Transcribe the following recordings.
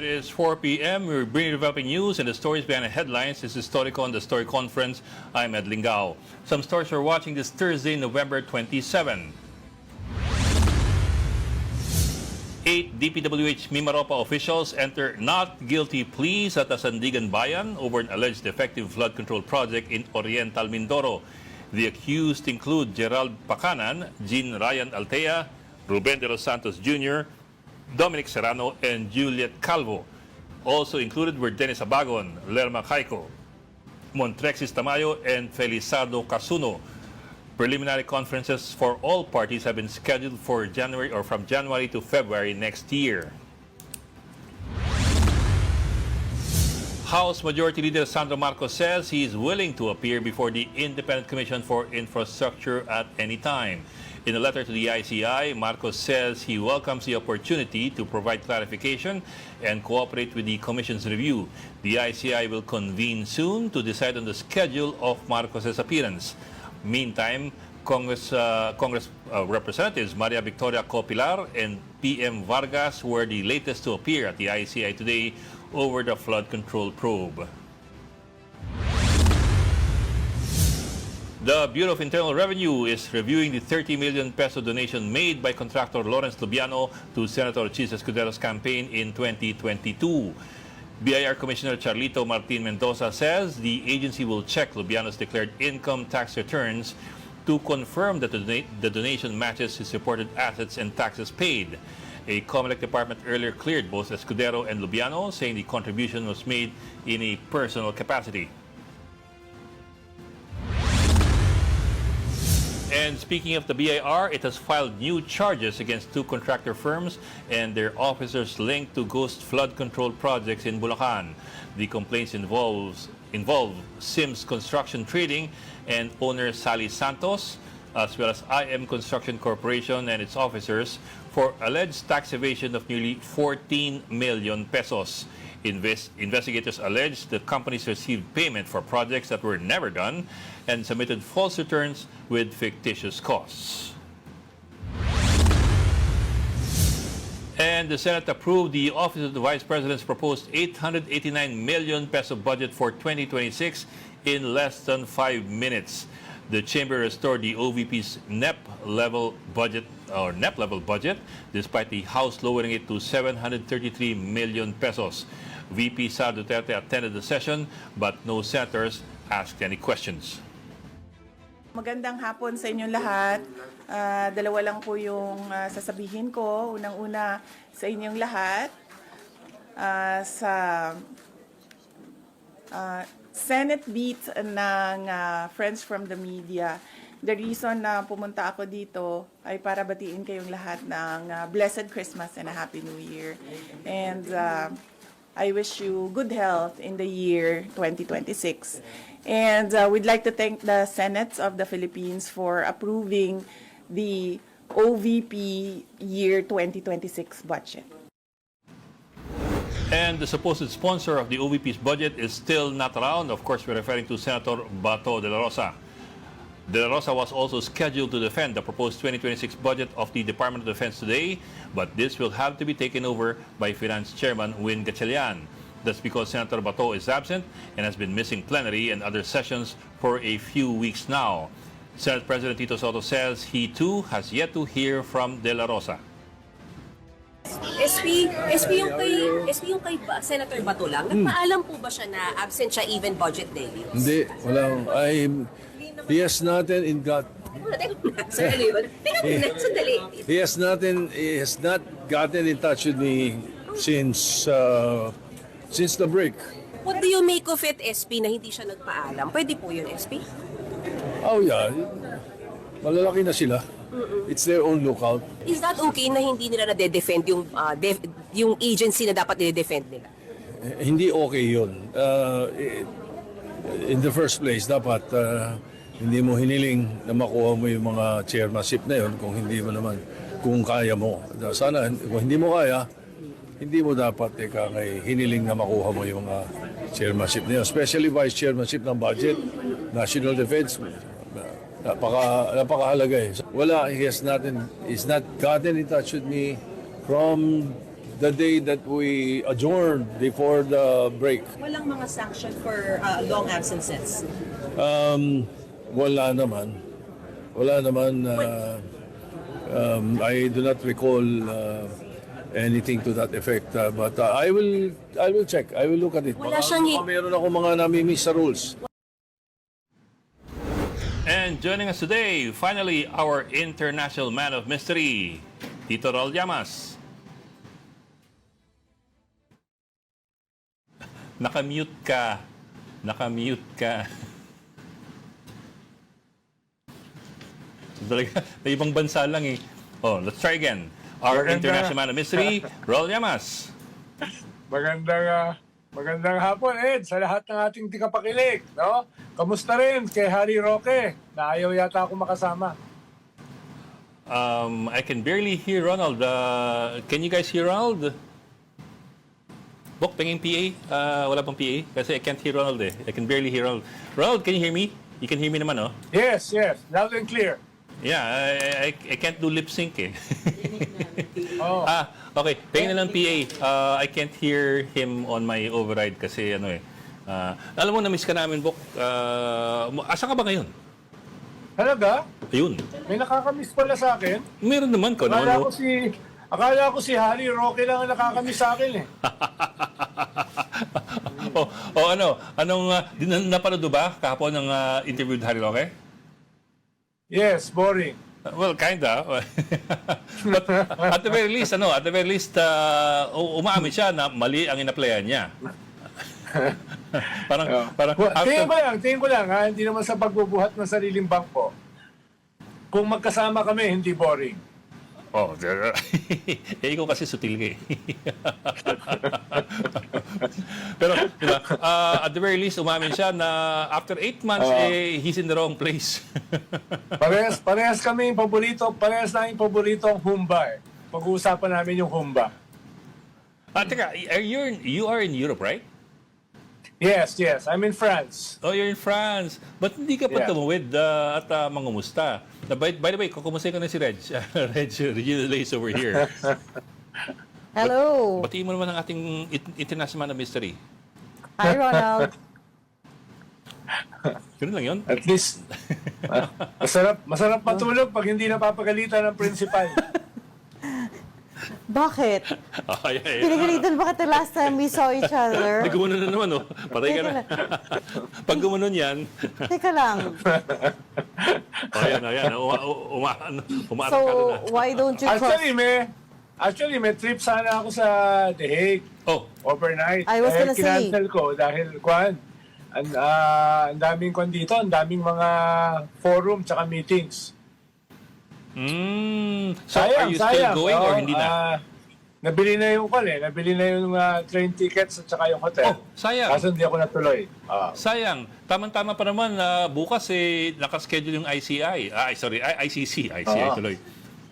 It is 4 p.m. We're bringing developing news and the stories behind the headlines. This is Storycon, the Story Conference. I'm Ed Lingao. Some stories we're watching this Thursday, November 27. 8 DPWH Mimaropa officials enter not guilty pleas at Sandigan Bayan over an alleged defective flood control project in Oriental Mindoro. The accused include Gerald Pacanan, Jean Ryan Altea, Ruben de los Santos Jr., Dominic Serrano, and Juliet Calvo. Also included were Dennis Abagon, Lerma Caico, Montrexis Tamayo, and Felizardo Casuno. Preliminary conferences for all parties have been scheduled for from January to February next year. House Majority Leader Sandro Marcos says he is willing to appear before the Independent Commission for Infrastructure at any time. In a letter to the ICI, Marcos says he welcomes the opportunity to provide clarification and cooperate with the Commission's review. The ICI will convene soon to decide on the schedule of Marcos's appearance. Meantime, Congress Representatives Maria Victoria Copilar and PM Vargas were the latest to appear at the ICI today over the flood control probe. The Bureau of Internal Revenue is reviewing the 30 million peso donation made by contractor Lawrence Lubiano to Senator Chis Escudero's campaign in 2022. BIR Commissioner Charlito Martin Mendoza says the agency will check Lubiano's declared income tax returns to confirm that the donation matches his reported assets and taxes paid. A Comelec department earlier cleared both Escudero and Lubiano, saying the contribution was made in a personal capacity. And speaking of the BIR, it has filed new charges against 2 contractor firms and their officers linked to ghost flood control projects in Bulacan. The complaints involve Sims Construction Trading and owner Sally Santos, as well as IM Construction Corporation and its officers, for alleged tax evasion of nearly 14 million pesos. Investigators allege the companies received payment for projects that were never done and submitted false returns with fictitious costs. And the Senate approved the Office of the Vice President's proposed 889 million peso budget for 2026 in less than 5 minutes. The chamber restored the OVP's NEP level budget, despite the House lowering it to 733 million pesos. VP Sara Duterte attended the session, but no senators asked any questions. Magandang hapon sa inyong lahat. Dalawa lang po yung sasabihin ko. Unang-una sa inyong lahat, sa Senate beat ng Friends from the Media. The reason na pumunta ako dito ay para batiin kayong lahat ng Blessed Christmas and a Happy New Year. And I wish you good health in the year 2026. And we'd like to thank the Senate of the Philippines for approving the OVP year 2026 budget. And the supposed sponsor of the OVP's budget is still not around. Of course, we're referring to Senator Bato de la Rosa. De la Rosa was also scheduled to defend the proposed 2026 budget of the Department of Defense today, but this will have to be taken over by Finance Chairman Win Gatchalian. That's because Senator Bato is absent and has been missing plenary and other sessions for a few weeks now. Senate President Tito Soto says he too has yet to hear from De La Rosa. SP yung kay Senator Bato lang. Nagpaalam po ba siya na absent siya even budget daily? Hindi, walang. He has nothing in God. Sandali yun. Tingnan mo na, sandali. He has not gotten in touch with me since the break. What do you make of it, SP, na hindi siya nagpaalam? Pwede po yun, SP? Oh yeah, malalaki na sila. It's their own lookout. Is that okay na hindi nila na-defend yung agency na dapat nire-defend nila? Hindi okay yun. In the first place, dapat hindi mo hiniling na makuha mo yung mga chairmanship na yun kung kaya mo. Sana, kung hindi mo kaya, hindi mo dapat hiniling na makuha mo yung mga chairmanship na yun. Especially vice chairmanship ng budget, national defense, napakahalaga eh. Wala, he's not gotten in touch with me from the day that we adjourned before the break. Walang mga sanction for long absences. Wala naman. Wala naman. I do not recall anything to that effect. But I will check. I will look at it. Wala siyang Baka meron ako mga nami-miss sa rules. And joining us today, finally, our international man of mystery, Tito Raul Llamas. Nakamute ka. Nakamute ka. Talaga, na ibang bansa lang eh. Oh, let's try again. Our international man of mystery, Raul Llamas. Magandang hapon, Ed, sa lahat ng ating tikapakilig, no? Kamusta rin kay Harry Roque, na ayaw yata ako makasama. I can barely hear Ronald. Can you guys hear Ronald? Bok, penging PA? Wala pang PA? Kasi I can't hear Ronald eh. I can barely hear Ronald. Ronald, can you hear me? You can hear me naman, oh? Yes, loud and clear. Yeah, I can't do lip sync eh. Oh. Okay. Pengin na lang PA. I can't hear him on my override kasi ano eh. Alam mo, na-miss ka namin, Bok. Asa ka ba ngayon? Talaga? Ayun. May nakakamiss pala sa akin. Meron naman ko. Akala ko si Harry Roque lang ang nakakamiss sa akin eh. Napanood ba kahapon ng interview ni Harry Roque? Yes, boring. Well, kinda. But at the very least, umaamin siya na mali ang inaplayan niya. parang Tingin ko lang, ha? Hindi naman sa pagbubuhat ng sariling bangko. Kung magkasama kami, hindi boring. Oh, ikaw kasi sutil ka eh. Pero, di ba, at the very least, umamin siya na after 8 months, he's in the wrong place. Parehas kami yung paborito, parehas na yung paborito ang Humba eh. Pag-uusapan namin yung Humba. Teka, you are in Europe, right? Yes, I'm in France. Oh, you're in France. But hindi ka pa tumawid at mangumusta. By the way, kukumusta ko na si Reg. Regina Lace over here. Hello. Batiin mo naman ang ating international man of mystery. Hi, Ronald. Ganun lang yun? At least, masarap matulog pag hindi napapagalitan ng principal. Bakit? Pinagalitan ba kita last time we saw each other? Gumanon na naman, oh. Patay ka na. Pag gumanon yan. Teka lang. Ayan. Umaarap So, ka na. why don't you trust? Actually, may trip sana ako sa The Hague. Oh. Overnight. I was gonna say. Kinancel ko dahil, ang daming dito, ang daming mga forum tsaka meetings. So, are you still going or hindi na? Nabili na yung train tickets at saka yung hotel. Oh, sayang. Kaso hindi ako natuloy. Sayang. Tamang-tama pa naman na bukas nakaschedule yung ICI. ICC tuloy.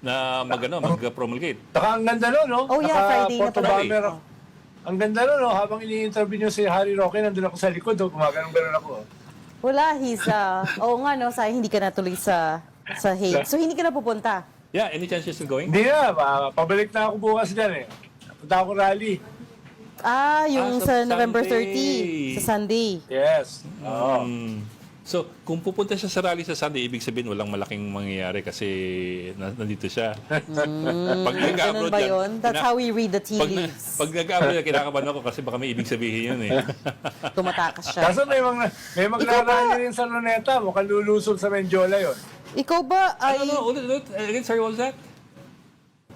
Na mag-promulgate. Saka ang ganda nun, no? Oh, yeah, Friday na pala. Bomber. Ang ganda nun, no? Habang ini-interview niyo si Harry Roque, nandun ako sa likod, gumagano'n ako. Wala, oo nga, no? Sayang hindi ka natuloy sa Hague. So, hindi ka na pupunta? Yeah, any chance you're still going? Hindi na, pabalik na ako bukas dyan eh. Punta ako rally. Yung sa November Sunday. 30, sa Sunday. Yes. So, kung pupunta siya sa rally sa Sunday, ibig sabihin walang malaking mangyayari kasi nandito siya. Pag Ganun ba yun? That's how we read the tea leaves. Pag nag-abroad, kinakabahan ako kasi baka may ibig sabihin yun eh. Tumatakas siya. Kaso may magrarally rin sa Luneta, mukhang lulusog sa Menjola yun. Ikaw ba ay... Again, sorry, what was that?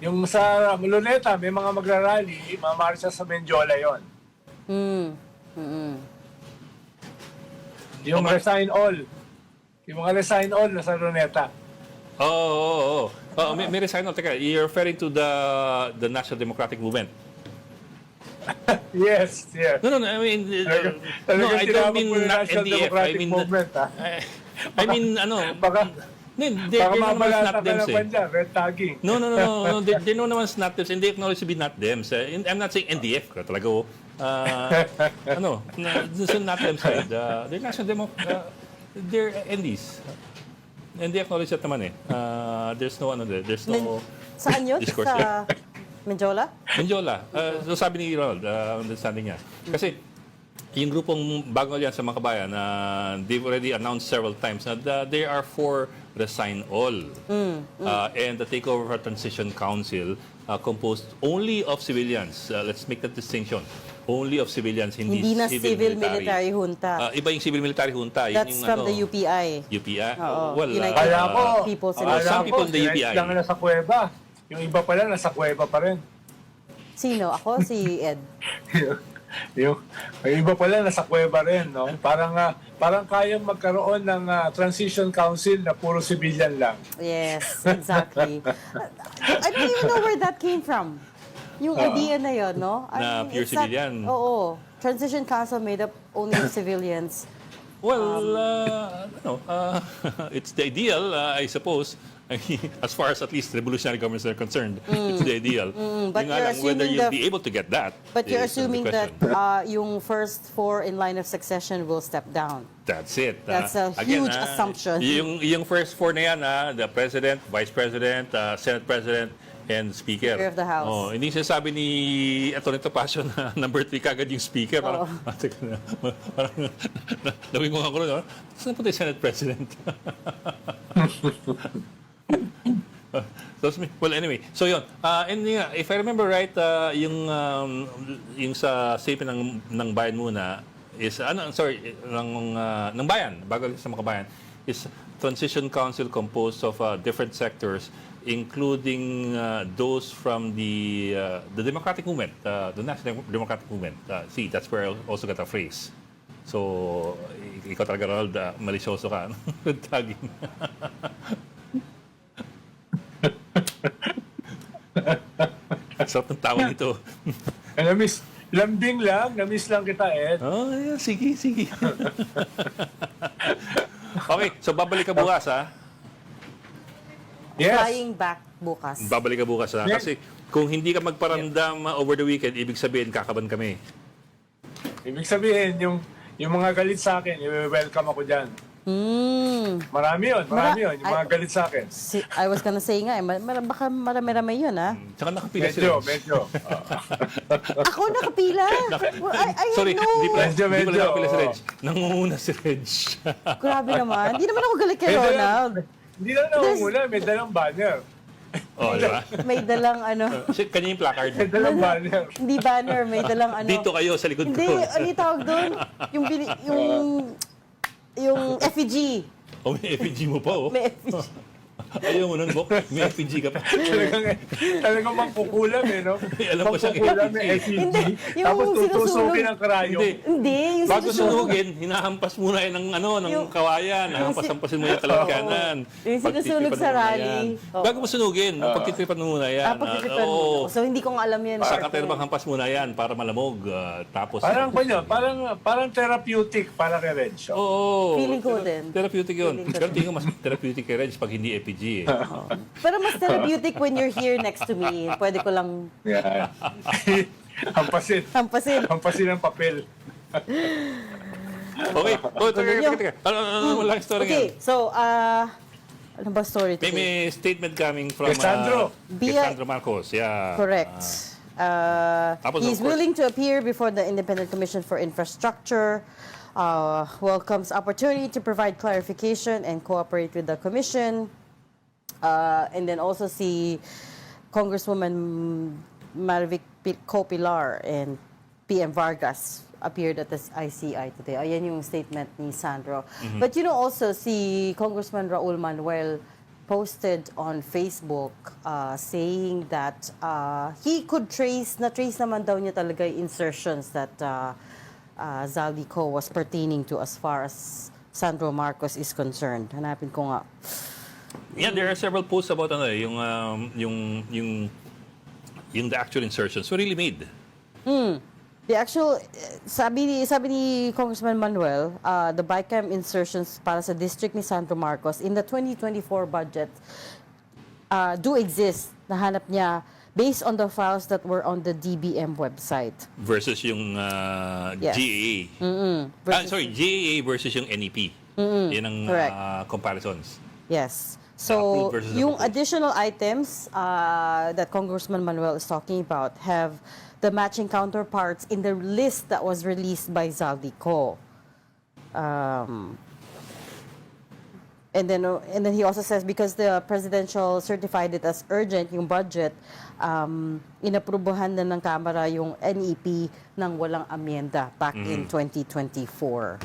Yung sa Luneta, may mga magrarally, mamarcha sa Menjola yun. Yung resign all. Yung mga resign all na sa Luneta. Oh, may resign all. Teka, you're referring to the National Democratic Movement. Yes. No, I mean, I don't mean not NDF. I mean, Baka they're known as not them. Red tagging. No. They're known as not them. And they acknowledge to be not them. I'm not saying NDF. Talaga, not them side. They're National Democrat. They're NDs. And they acknowledge that naman eh. There's no Saan yun? discourse Sa Menjola? Menjola. So sabi ni Ronald, understanding niya. Kasi yung grupong Bagong Alyansa sa mga kabayan, they've already announced several times na they are for resign all. And the takeover of a transition council composed only of civilians. Let's make that distinction. Only of civilians, Hindi na civil military junta. Iba yung civil military junta. Yun That's yung, from the UPI. UPI? Oo, Well, United Kaya ko, People's Well, some Initiative. people in the UPI. lang nasa kuweba. Yung iba pala nasa kuweba pa rin. Sino? Ako? Si Ed. yung iba pala nasa kuweba rin, no? Parang kayang magkaroon ng transition council na puro civilian lang. Yes, exactly. I don't even know where that came from. Yung idea na yun, no? Na pure it's not- civilian. Oo. Transition Council made up only of civilians. Well, it's the ideal, I suppose. As far as at least revolutionary governments are concerned, it's the ideal. But Yun nga you're lang, whether assuming you'll the- be able to get that. But you're is the assuming that question. yung first four in line of succession will step down. That's it. That's a huge assumption. Yung first four na yan, the President, Vice President, Senate President, and Speaker. Speaker of the House. Oh, hindi sinasabi ni Atty. Topacio na number 3 kagad yung Speaker. Parang, teka na, parang nawin ko nga ako rin. Saan po tayo Senate President? Well, anyway. So, yun. And if I remember right, yung sa statement ng bayan muna is, ng bayan, bago sa mga bayan, is transition council composed of different sectors, including those from the Democratic Movement, the National Democratic Movement. See, that's where I also got a phrase. So, ikaw talaga, Ronald, malisyoso ka. Tagging. Sarap ng tawa nito. Lambing lang, na-miss lang kita, Ed. Oh, yeah, sige. Okay, so babalik ka bukas, ha? Yes. Flying back bukas. Babalik ka bukas, ha? Kasi kung hindi ka magparamdam over the weekend, ibig sabihin, kakaban kami. Ibig sabihin, yung mga galit sa akin, i-welcome ako dyan. Marami yun. Yung mga galit sa akin. I was gonna say nga, baka marami-rami yun, ha? Tsaka nakapila sila. Medyo. Ako nakapila. Well, I Sorry, had no... hindi pala Medyo. nakapila si Reg. Nangunguna si Reg. Grabe naman. Hindi naman ako galit kay Ronald. Hindi lang nakungula, may dalang banner. Oh, di ba? May dalang ano. Kasi kanya yung placard. May dalang banner. Hindi banner, may dalang ano. Dito kayo sa likod Hindi, ko. ano yung tawag doon? Yung effigy. Oh, may effigy mo pa, oh. May effigy. Ayaw mo nun, Bok. May effigy ka pa. Talagang mangkukulam no? Alam ko siyang Mangkukulam, effigy. Hindi, yung Tapos tutusukin sinusunog. ang karayom. Hindi. Hindi, yung Bago sinusunog. sunugin, hinahampas muna yan ng Yung- kawayan. Hahampas-hampasin mo yung kalawang kanan. Yung sinusunog Pagtitipan sa mo muna rally. yan. Oo. Bago mo sunugin, pagtitripan mo muna yan. Pagtitipan mo. Oo. So, hindi ko nga alam yan. Sa katerbang hampas muna yan para malamog. Tapos... Parang therapeutic para kay Reg. Oo. Feeling ko din. Therapeutic yun. Feeling ko Pero tingin ko mas therapeutic kay Reg pag hindi EPG eh. Pero mas therapeutic when you're here next to me. Pwede ko lang Yan. Hampasin. hampasin. Hampasin ang papel. Okay. Oh, teka. Ano lang story Okay, ngayon? so, ano ba story today? May statement coming from Alessandro. Alessandro Marcos. Yeah. Correct. Tapos, He's of course- willing to appear before the Independent Commission for Infrastructure, welcomes opportunity to provide clarification and cooperate with the Commission. And then also si Congresswoman Marvic Copilar and PM Vargas appeared at the ICI today. Ayan yung statement ni Sandro. But you know also si Congressman Raul Manuel posted on Facebook saying that he could trace naman daw niya talaga yung insertions that Zaldico was pertaining to as far as Sandro Marcos is concerned. Hanapin ko nga. Yeah, there are several posts about yung the actual insertions were really made. The actual, sabi ni Congressman Manuel, the BICAM insertions para sa district ni Sandro Marcos in the 2024 budget do exist. Nahanap niya based on the files that were on the DBM website. Versus yung Yes. GAA. GAA versus yung NEP. Yan ang Correct. comparisons. Yes. So, approved versus the yung proposed. additional items that Congressman Manuel is talking about have the matching counterparts in the list that was released by Zaldico. And then he also says because the presidential certified it as urgent, yung budget, inaprubuhan na ng Kamara yung NEP ng walang amyenda back in 2024.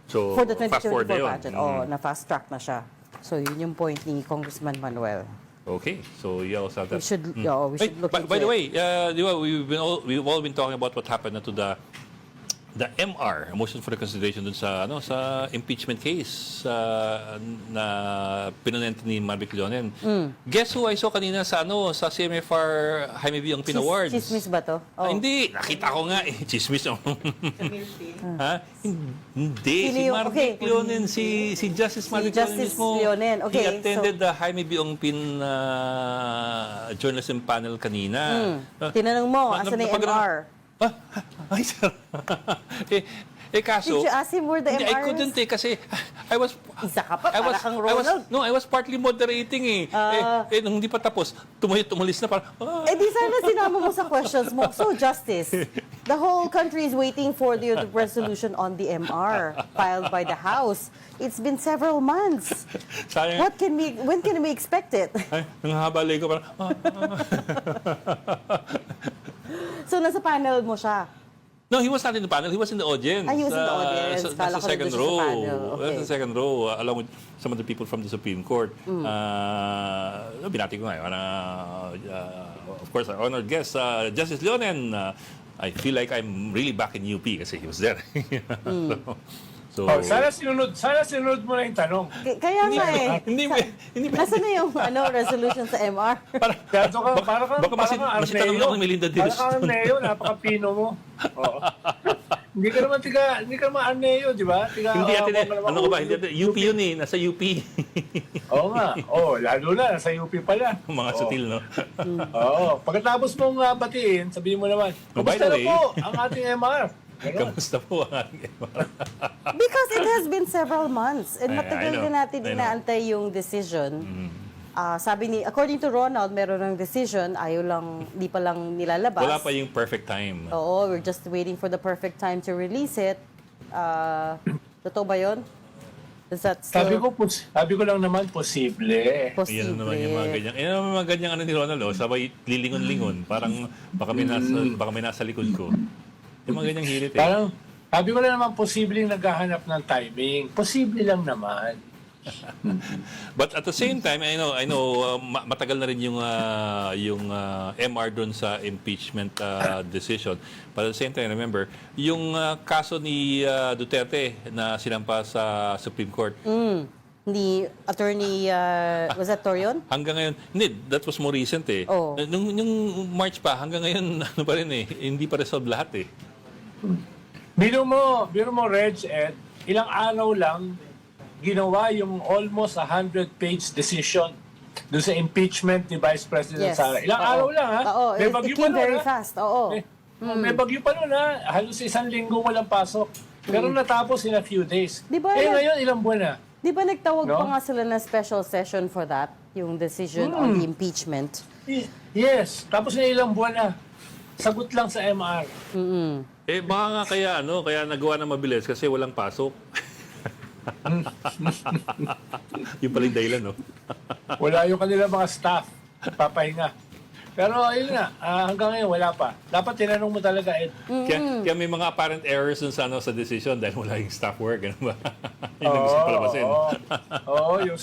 So, For the fast forward 2024 na yun. budget, na fast track na siya. So yun yung point ni Congressman Manuel. Okay, so you also have that. We should look into by the it. way, di ba, we've all been talking about what happened na to the MR, motion for reconsideration dun sa impeachment case na pinanento ni Marvic Leonen. Guess who I saw kanina sa CMFR Jaime V. ang Awards? Chismis ba to? Ah, hindi, nakita ko nga Chismis. Ha? Hindi, Sino si yung- Marvic okay. Leonen, si Justice Marvic Leonen Justice mismo. Leonen, okay, He attended the Jaime V. journalism panel kanina. Tinanong mo, asan na yung MR? Ay, sir. Kaso... Did you ask him where the Hindi, MR I couldn't is? kasi I was... Isa ka pa, para kang Ronald. I was partly moderating nung hindi pa tapos, tumalis na parang... Eh di sana sinama mo sa questions mo. So, Justice, the whole country is waiting for the resolution on the MR filed by the House. It's been several months. Sayang, When can we expect it? ay, nang habalay ko parang... So, nasa panel mo siya. No, he was not in the panel. He was in the audience. Ah, he was in the audience. Nasa Kala ko second nandun siya row. sa panel. Okay. Nasa second row, along with some of the people from the Supreme Court. Binati ko nga yun. Of course, our honored guest, Justice Leonen. I feel like I'm really back in UP kasi he was there. So, Sana sinunod mo na yung tanong. Kaya nga eh. hindi Nasaan na yung resolution sa MR? Kaya para kang masitanong lang ng Melinda Para Diaz. kang Arneo, napaka-pino mo. Oo. Hindi ka naman Arneo, di ba? Hindi ate, ano ka ba? Hindi ate, UP yun eh, nasa UP. Oo nga. Lalo na, sa UP pala. Mga sutil, no? Oo. Pagkatapos mong batiin, sabihin mo naman, By kamusta the na way, po ang ating MR? Ganon. Kamusta po ang ating Because it has been several months and I matagal know. din natin I know. inaantay yung decision. According to Ronald, meron ng decision, di pa lang nilalabas. Wala pa yung perfect time. Oo, we're just waiting for the perfect time to release it. Totoo ba yun? Is that still Sabi ko lang naman, posible. Yan naman yung mga ganyan. Yan naman yung mga ganyan ni Ronald, sabay lilingon-lingon. Parang baka may nasa likod ko. Yung mga ganyang hirit eh. Parang, sabi ko lang naman, posibleng naghahanap ng timing. Posible lang naman. But at the same time, I know matagal na rin yung MR doon sa impeachment decision. But at the same time, remember, yung kaso ni Duterte na sinampa sa Supreme Court, ni attorney, was that Torion? hanggang ngayon, hindi, that was more recent eh. Oh. Nung March pa, hanggang ngayon, ano pa rin eh, hindi pa resolve lahat eh. Biro mo, Reg, Ed, ilang araw lang, ginawa yung almost 100-page decision doon sa impeachment ni Vice President Yes. Sara. Ilang Oo. araw lang, ha? Oo, May it bagyo pa came nun, very ha? fast. Oo. May bagyo pa nun, ha? Halos 1 linggo walang pasok. Pero natapos in a few days. Di ba, Ngayon, ilang buwan na? Di ba nagtawag No? pa nga sila na special session for that? Yung decision on the impeachment. Yes. Tapos na ilang buwan na. Sagot lang sa MR. Baka nga kaya nagawa na mabilis kasi walang pasok. Yung pala yung dahilan, no? Wala yung kanila mga staff. Papahinga. Pero ayun nga, hanggang ngayon wala pa. Dapat tinanong mo talaga, Ed. Kaya may mga apparent errors dun sa decision dahil wala yung staff work. Ano ba? Yun ang gusto palabasin. Oo, yung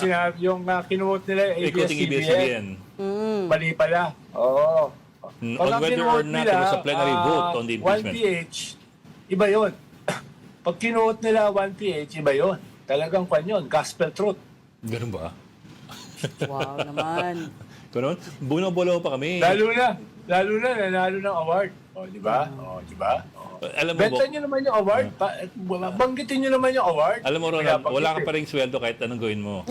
kinuot nila Ikuting ABS-CBN. ABS-CBN. Mali pala. Oo. On Pag ang whether or kinuot not nila, there was a plenary vote on the impeachment. 1PH, iba yun. Pag kinuot nila 1PH, iba yun. Talagang kwan yun, gospel truth. Ganun ba? Wow naman. Ito naman, bunong-bolo pa kami. Lalo na, nanalo ng award. O, di ba? O, di ba? Alam mo, Benta nyo naman yung award. Banggitin nyo naman yung award. alam mo, Ronald, Kaya wala ka banggitin. pa rin sweldo kahit anong gawin mo.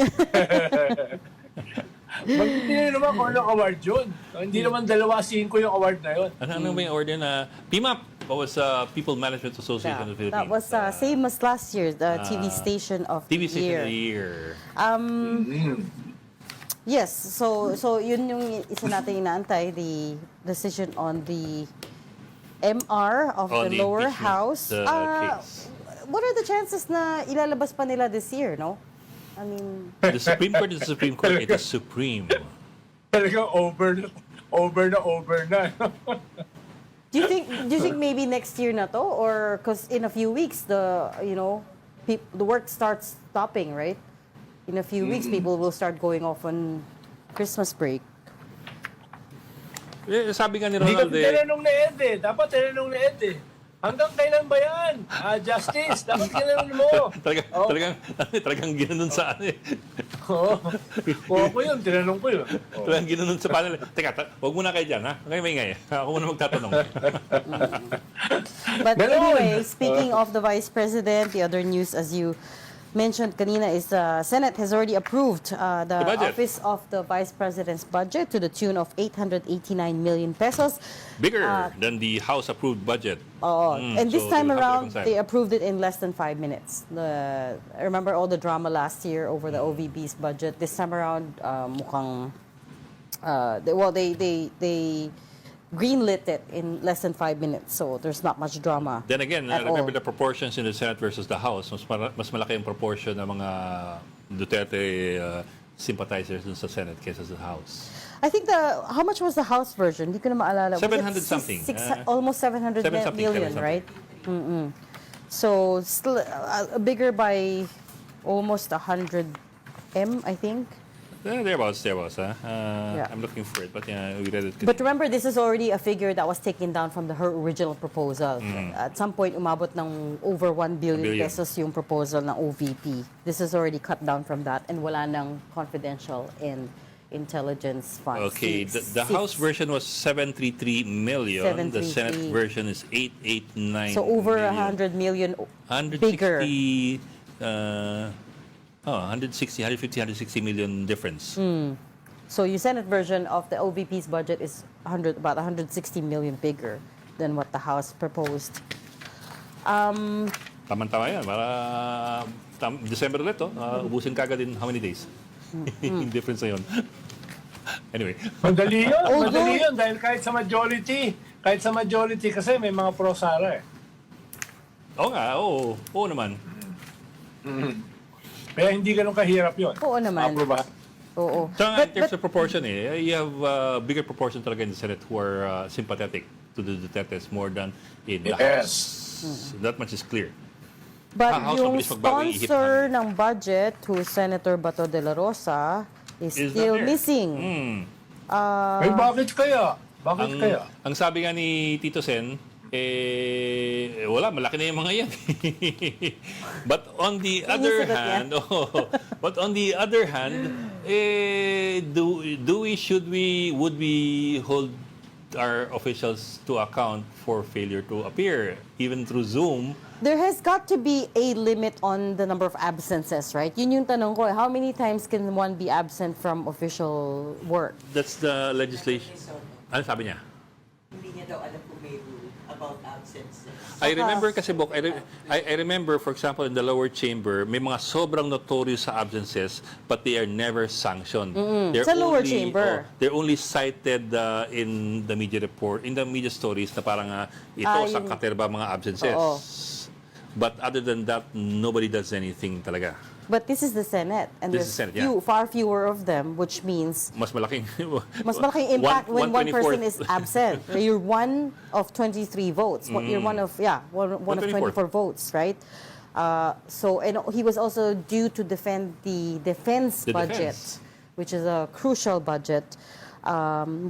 Banggitin nyo naman kung anong award yun. Hindi naman 2-5 yung award na yun. Ano ba yung award yun na PMAP? What was People Management Association of the Philippines? That was same as last year, the TV Station of TV the Station Year. of the Year. Yes, so yun yung isa natin inaantay, the decision on the MR of On the the lower impeachment, house. case. What are the chances na ilalabas pa nila this year, no? I mean, The Supreme Court is the Supreme Court. It is supreme. Talagang over na. do you think maybe next year na to, or because in a few weeks the work starts stopping, right? In a few weeks, people will start going off on Christmas break. Sabi nga ni Hindi ka Ronald, tinanong ni Ed eh. Dapat tinanong ni Ed eh. Hanggang kailan ba yan? Justice, dapat tinanong mo. talagang ginanon sa ano eh. Oo. Kuha ko yun, tinanong ko yun. Talagang ginanon sa panel. Teka, huwag muna kayo dyan, ha? Kayo maingay. Ako muna magtatanong. But Ganon. anyway, speaking of the Vice President, the other news, as you mentioned kanina, is the Senate has already approved the budget. Office of the Vice President's budget to the tune of 889 million pesos. Bigger than the House-approved budget. And this so time they'll have to around, reconcile. they approved it in less than 5 minutes. I remember all the drama last year over the OVP's budget. This time around, mukhang they greenlit it in less than 5 minutes, so there's not much drama. Then again, at remember all. the proportions in the Senate versus the House. Mas malaki yung proportion ng mga Duterte sympathizers dun sa Senate kaysa sa House. I think how much was the House version? Hindi ko na maalala. Was it 700 something. Almost 700 7 something, million, 7 something. right? So still bigger by almost 100 M, I think. Thereabouts, huh? Yeah. I'm looking for it, but yeah, we read it. But remember, this is already a figure that was taken down from her original proposal. At some point, umabot ng over 1 billion billion. pesos yung proposal ng OVP. This is already cut down from that, and wala nang confidential and intelligence funds. Okay, the House version was 733 million. The 733. Senate version is 889 So over million. 100 million bigger. 160 million difference. So your Senate version of the OVP's budget is about 160 million bigger than what the House proposed. Tama-tama yan. Para December ulit, ubusin kagad in how many days? Yung difference na yun. Anyway. Madali yun dahil kahit sa majority kasi may mga pro-Sara eh. Oo nga, oo naman. Kaya hindi ganun kahirap yun. Oo naman. Aprobahan. Oo. So in terms of proportion, you have bigger proportion talaga in the Senate who are sympathetic to the Dutertes more than in the House. That much is clear. But House yung mabilis magbago yung ihip sponsor namin. ng budget, who is Senator Bato de la Rosa, is Is still not there. missing. Eh, bakit kaya? Ang sabi nga ni Tito Sen, wala, malaki na yung mga yan. But on the other Sinisagot hand, would we hold our officials to account for failure to appear, even through Zoom? There has got to be a limit on the number of absences, right? Yun yung tanong ko, how many times can one be absent from official work? That's the legislation. Ano sabi niya? Hindi niya daw alam kung may rule about absences. I remember kasi, Bok, I remember, for example, in the lower chamber, may mga sobrang notorious sa absences, but they are never sanctioned. Sa lower chamber. They're only cited in the media report, in the media stories na parang ito sa katerba mga absences. Oo. But other than that, nobody does anything talaga. But this is the Senate, and This is there's Senate, yeah. far fewer of them, which means Mas malaking impact when one 1/24. person is absent. You're one of 23 votes. You're one of 24 votes, right? And he was also due to defend the defense The budget, defense. which is a crucial budget.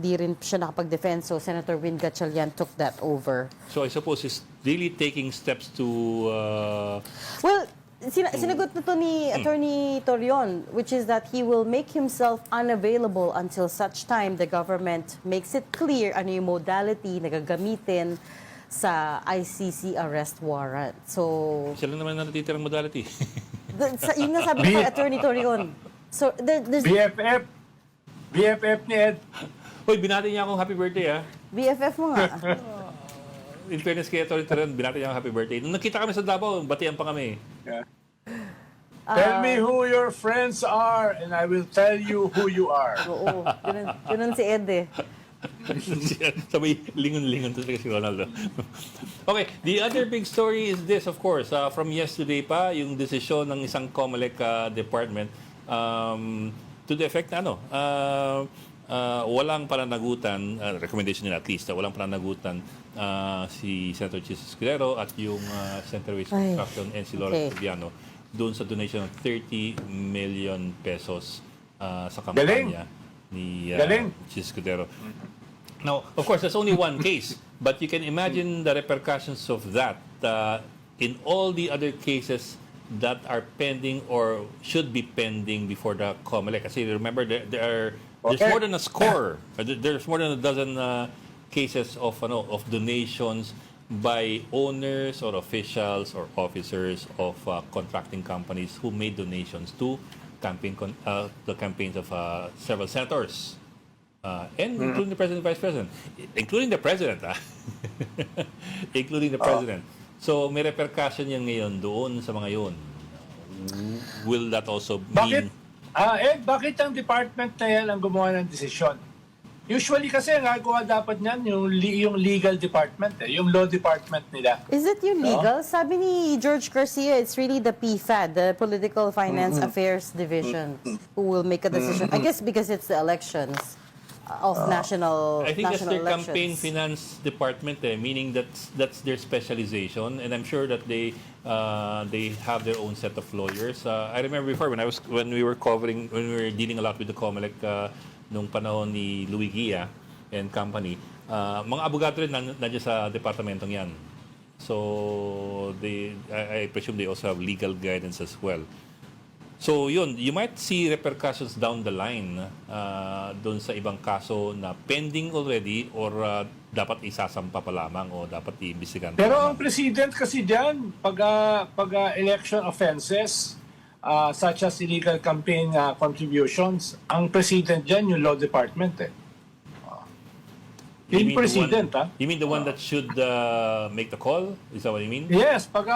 Di rin siya nakapag-defend, so Senator Win Gatchalian took that over. So I suppose he's really taking steps to... Well, sinagot na to ni Attorney Torion, which is that he will make himself unavailable until such time the government makes it clear ano yung modality na gagamitin sa ICC arrest warrant. So, Siya lang naman na natitirang modality. yun nga sabi ko kay Attorney Torion. So, there's BFF ni Ed. Hoy, binati niya akong happy birthday, BFF mo nga. In fairness kay Tony Taran, binati niya akong happy birthday. Nung nakita kami sa Davao, batian pa kami. Tell me who your friends are and I will tell you who you are. Oo, ganun si Ed eh. Sabay lingon-lingon to si Ronaldo. Okay, the other big story is this, of course, from yesterday pa, yung desisyon ng isang Comelec department to the effect na walang pananagutan, recommendation nila at least, walang pananagutan si Senator Escudero at yung Center Waste Construction and si Lubiano doon sa donation ng 30 million pesos sa kampanya ni Escudero. Now, of course, that's only one case, but you can imagine the repercussions of that in all the other cases that are pending or should be pending before the Comelec. Kasi remember, there's more than a score. There's more than a dozen cases of donations by owners or officials or officers of contracting companies who made donations to the campaigns of several senators. And including the president and vice president. Including the president. Including the president. So, may repercussion yan ngayon doon sa mga yun. Will that also mean... Bakit ang department na yan ang gumawa ng desisyon? Usually kasi ang gagawa dapat niyan yung legal department, yung law department nila. Is it yung legal? Sabi ni George Garcia, it's really the PFAD, the Political Finance Affairs Division, who will make a decision. I guess because it's the elections of national I think that's their elections. campaign finance department, meaning that's their specialization, and I'm sure that they have their own set of lawyers. I remember before when we were dealing a lot with the Comelec nung panahon ni Louis Gia and company, mga abogado rin nandiyan sa departamentong yan. So I presume they also have legal guidance as well. So yun, you might see repercussions down the line doon sa ibang kaso na pending already or dapat isasampa pa lamang o dapat iimbestigahan pa Pero lamang. ang president kasi diyan pag election offenses such as illegal campaign contributions, ang president diyan yung law department eh. You Yung mean the president one, You mean the one that should make the call? Is that what you mean? Yes, pag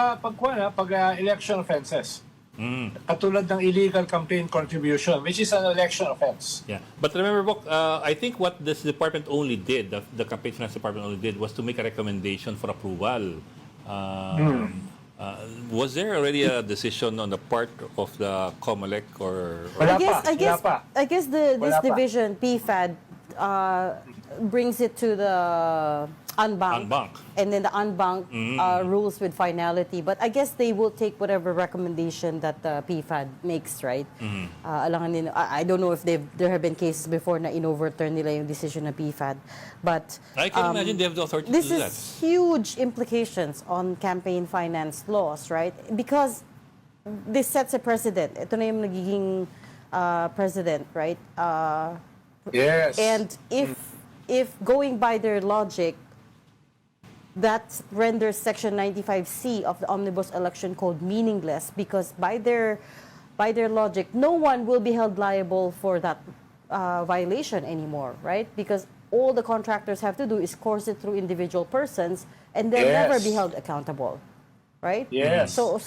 election offenses. Katulad ng illegal campaign contribution, which is an election offense. Yeah, but remember, Bok, I think what this department only did, the campaign finance department only did, was to make a recommendation for approval. Was there already a decision on the part of the Comelec or Wala I guess this Wala pa. division, PFAD, brings it to the unbank. And then the unbank rules with finality. But I guess they will take whatever recommendation that the PFAD makes, right? Alangan nila, I don't know if there have been cases before na in-overturn nila yung decision ng PFAD. But I can imagine they have the authority to this do that. is huge implications on campaign finance laws, right? Because this sets a precedent. Ito na yung nagiging president, right? Yes. And if going by their logic, that renders Section 95C of the Omnibus Election Code meaningless because by their logic, no one will be held liable for that violation anymore, right? Because all the contractors have to do is course it through individual persons and they'll never be held accountable, right? Yes. So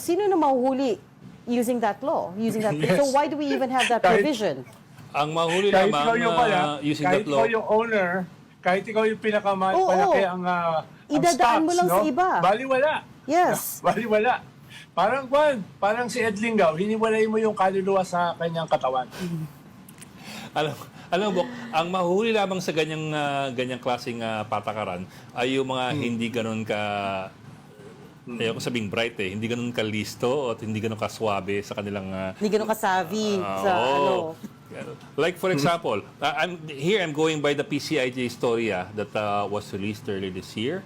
sino na mahuhuli using that law? So why do we even have that provision? Ang mahuli Kahit lamang ikaw yung using that kahit law. ikaw yung owner, kahit ikaw yung pinakamalaki ang Idadaan stocks, mo lang sa iba. Baliwala. Yes. Baliwala. Parang si Ed Lingaw, hiniwalay mo yung kaluluwa sa kanyang katawan. Alam mo, ang mahuli lamang sa ganyang klaseng patakaran ay yung mga hindi ganun ka ayoko sabing bright hindi ganun ka listo at hindi ganun ka swabe sa kanilang Hindi ganun ka-savvy sa ano. Like for example, I'm going by the PCIJ story that was released earlier this year,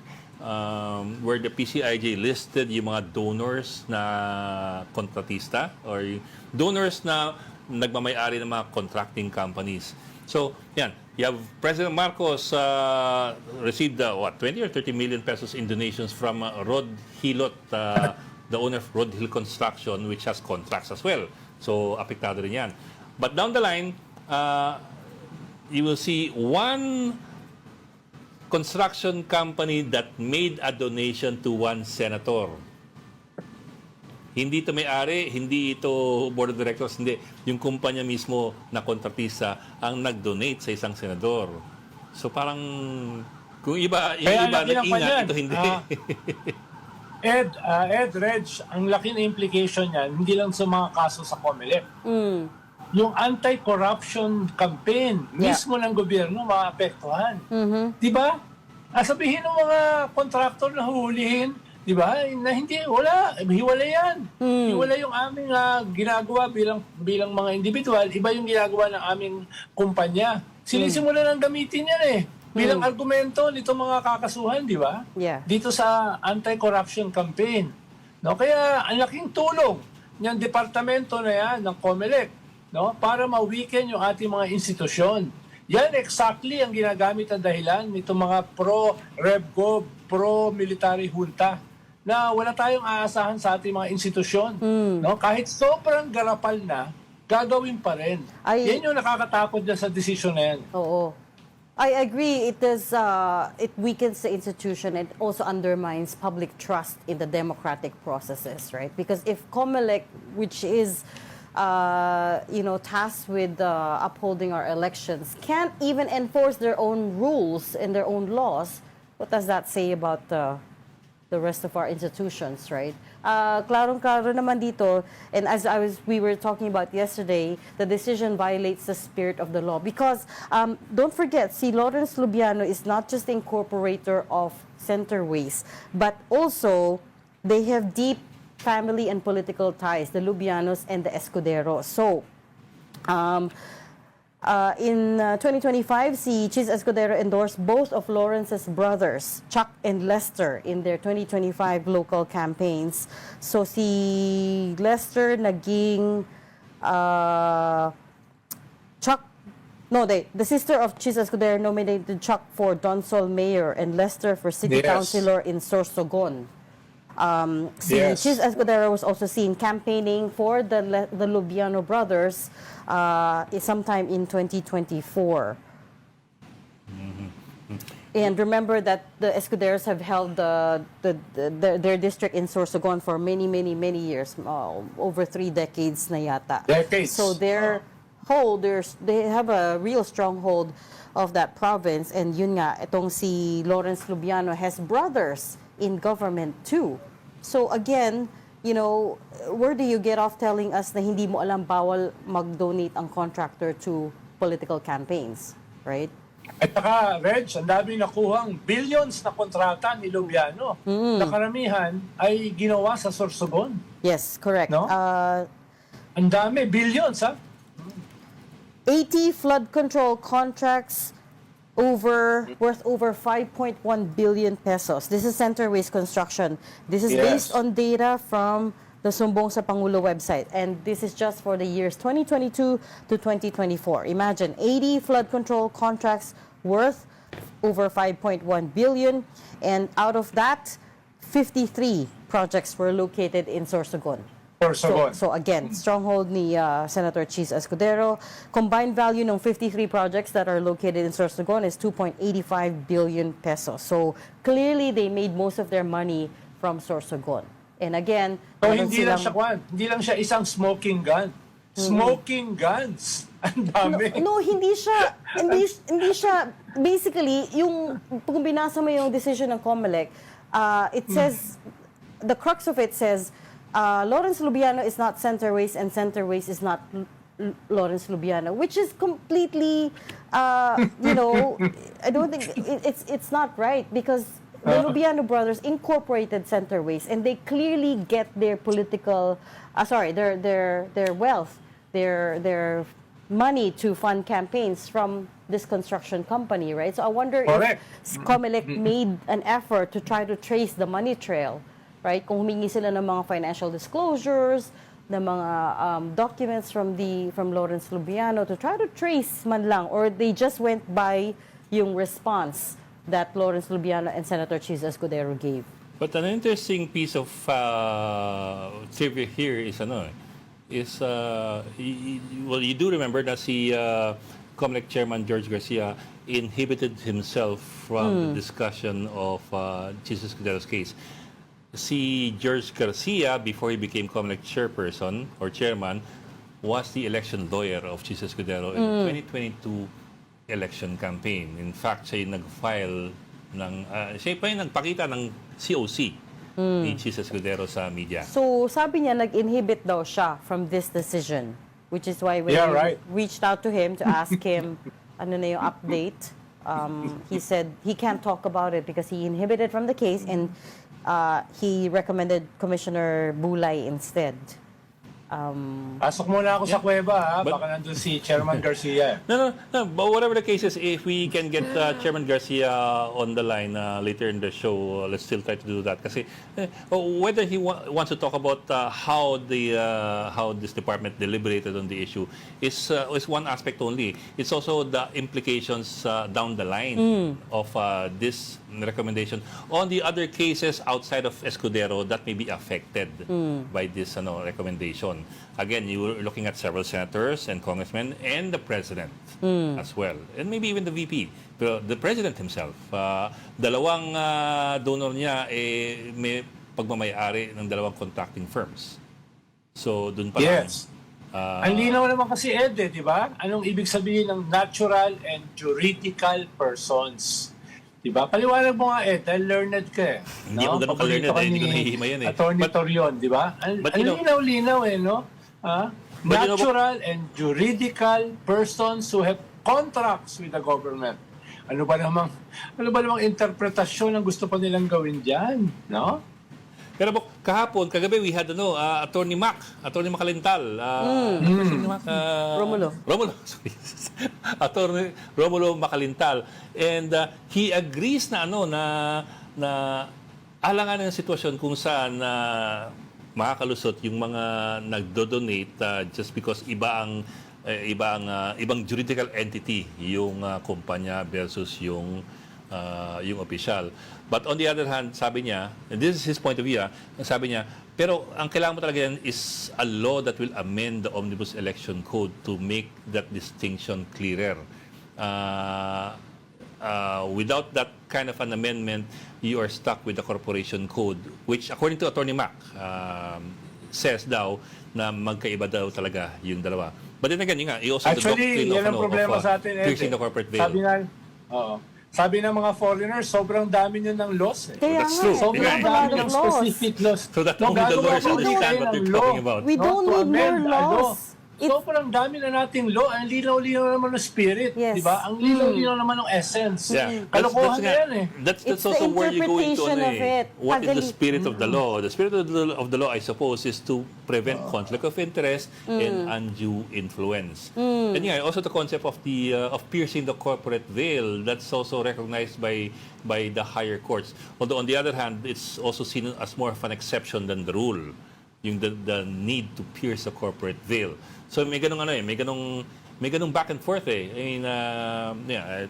where the PCIJ listed yung mga donors na kontratista or yung donors na nagmamay-ari ng mga contracting companies. So, yan. You have President Marcos received 20 or 30 million pesos in donations from Rod Hilot, the owner of Rod Hill Construction, which has contracts as well. So, apektado rin yan. But down the line, you will see one construction company that made a donation to one senator. Hindi ito may-ari, hindi ito board of directors, hindi. Yung kumpanya mismo na kontratista ang nag-donate sa isang senador. So parang, kung iba, yung Kaya iba laki ng nag-ingat, panyan. ito hindi. Reg, ang laki na implication niyan, hindi lang sa mga kaso sa Comelec. Yung anti-corruption campaign mismo ng gobyerno maapektuhan. Di ba? Sabihin ng mga contractor na huhulihin, di ba? Na hindi, wala. Hiwalay yan. Hiwalay yung aming ginagawa bilang mga individual. Iba yung ginagawa ng aming kumpanya. Sinisimulan ng gamitin yan bilang argumento nito mga kakasuhan, di ba? Yeah. Dito sa anti-corruption campaign. No? Kaya ang laking tulong ng departamento na yan, ng Comelec, no? Para ma-weaken yung ating mga institusyon. Yan exactly ang ginagamit na dahilan nitong mga pro-RevGov, pro-military junta na wala tayong aasahan sa ating mga institusyon. No? Kahit sobrang garapal na, gagawin pa rin. Yan yung nakakatakot dyan sa decision na yan. Oo. I agree. It weakens the institution and also undermines public trust in the democratic processes, right? Because if Comelec, which is tasked with upholding our elections, can't even enforce their own rules and their own laws, what does that say about the rest of our institutions, right? Klarong-klaro naman dito, and as we were talking about yesterday, the decision violates the spirit of the law because don't forget, si Lawrence Lubiano is not just the incorporator of Centerways, but also they have deep family and political ties, the Lubianos and the Escudero. So, in 2025, si Chis Escudero endorsed both of Lawrence's brothers, Chuck and Lester, in their 2025 local campaigns. So si Lester naging the sister of Chis Escudero nominated Chuck for Donsol Mayor and Lester for City Councilor in Sorsogon. Si Chis Escudero was also seen campaigning for the Lubiano brothers sometime in 2024. And remember that the Escuderos have held their district in Sorsogon for many years, over 3 decades na yata. Decades. So they have a real stronghold of that province. And yun nga, itong si Lawrence Lubiano has brothers in government too. So again, where do you get off telling us na hindi mo alam bawal mag-donate ang contractor to political campaigns, right? At saka, Reg, ang dami nakuhang billions na kontrata ni Lubiano na karamihan ay ginawa sa Sorsogon. Yes, correct. No? Ang dami, billions, 80 flood control contracts worth over 5.1 billion pesos. This is Centerways Construction. This is based on data from the Sumbong sa Pangulo website. And this is just for the years 2022 to 2024. Imagine, 80 flood control contracts worth over 5.1 billion. And out of that, 53 projects were located in Sorsogon. So again, stronghold ni Senator Chis Escudero. Combined value ng 53 projects that are located in Sorsogon is 2.85 billion pesos. So clearly, they made most of their money from Sorsogon. And again, so hindi lang siya isang smoking gun. Smoking guns. Ang dami. No, hindi siya, basically, kung binasa mo yung decision ng Comelec, it says, the crux of it says, Lawrence Lubiano is not Centerways and Centerways is not Lawrence Lubiano, which is completely, I don't think, it's not right because the Lubiano brothers incorporated Centerways and they clearly get their political, their wealth, their money to fund campaigns from this construction company, right? So I wonder if Comelec made an effort to try to trace the money trail, right? Kung humingi sila ng mga financial disclosures, ng mga documents from Lawrence Lubiano to try to trace man lang, or they just went by yung response that Lawrence Lubiano and Senator Chis Escudero gave. But an interesting piece of trivia here is you do remember that si Comelec Chairman George Garcia inhibited himself from the discussion of Chis Escudero's case. si George Garcia, before he became Comelec chairperson or chairman, was the election lawyer of Chis Escudero in the 2022 election campaign. In fact, siya yung nag-file siya pa yung nagpakita ng COC ni Chis Escudero sa media. So, sabi niya, nag-inhibit daw siya from this decision, which is why when Yeah, we right. reached out to him to ask him ano na yung update, he said he can't talk about it because he inhibited from the case and he recommended Commissioner Bulay instead. Pasok muna ako sa kuweba, ha? Baka nandun si Chairman Garcia. No. But whatever the case is, if we can get Chairman Garcia on the line later in the show, let's still try to do that. Kasi whether he wants to talk about how this department deliberated on the issue is one aspect only. It's also the implications down the line of this recommendation on the other cases outside of Escudero that may be affected by this recommendation. Again, you were looking at several senators and congressmen and the president as well. And maybe even the VP. Pero the president himself, dalawang donor niya may pagmamayari ng dalawang contracting firms. So, dun pa lang. Yes. Ang linaw naman kasi, Ed, di ba? Anong ibig sabihin ng natural and juridical persons? Di ba? Paliwanag mo nga, Ed, dahil learned ka eh. Hindi ako ganun ka-learned, hindi ko nahihimayan eh. Attorney Torion, di ba? Ang linaw-linaw eh, no? Natural and juridical persons who have contracts with the government. Ano ba namang interpretasyon ang gusto pa nilang gawin dyan, no? Pero kahapon, kagabi, we had Attorney Macalintal. Romulo. Sorry. Attorney Romulo Macalintal. And he agrees na alangan ng sitwasyon kung saan makakalusot yung mga nagdo-donate just because ibang juridical entity yung kumpanya versus yung opisyal. But on the other hand, sabi niya, and this is his point of view, sabi niya, pero ang kailangan mo talaga yan is a law that will amend the Omnibus Election Code to make that distinction clearer. Without that kind of an amendment, you are stuck with the Corporation Code, which according to Attorney Mac, says daw na magkaiba daw talaga yung dalawa. But then again, yun nga, also actually, the doctrine yan ang problema sa atin, piercing the corporate veil. Sabi ng mga foreigners, sobrang dami nyo ng laws. Eh. Kaya That's nga, true. Sobrang dami ng specific laws. So that only the lawyers understand what we're talking about. we don't need more laws. Sobrang dami na nating law. Ang linaw-linaw naman ng spirit. Yes. Di ba? Ang linaw-linaw naman ng essence. Yeah. Kalokohan na yan eh. That's It's also the where you go into interpretation of it. what is the spirit of the law. The spirit of the law, I suppose, is to prevent conflict of interest and undue influence. And yeah, also the concept of of piercing the corporate veil, that's also recognized by the higher courts. Although on the other hand, it's also seen as more of an exception than the rule. Yung the need to pierce the corporate veil. So may ganung back and forth eh. I mean,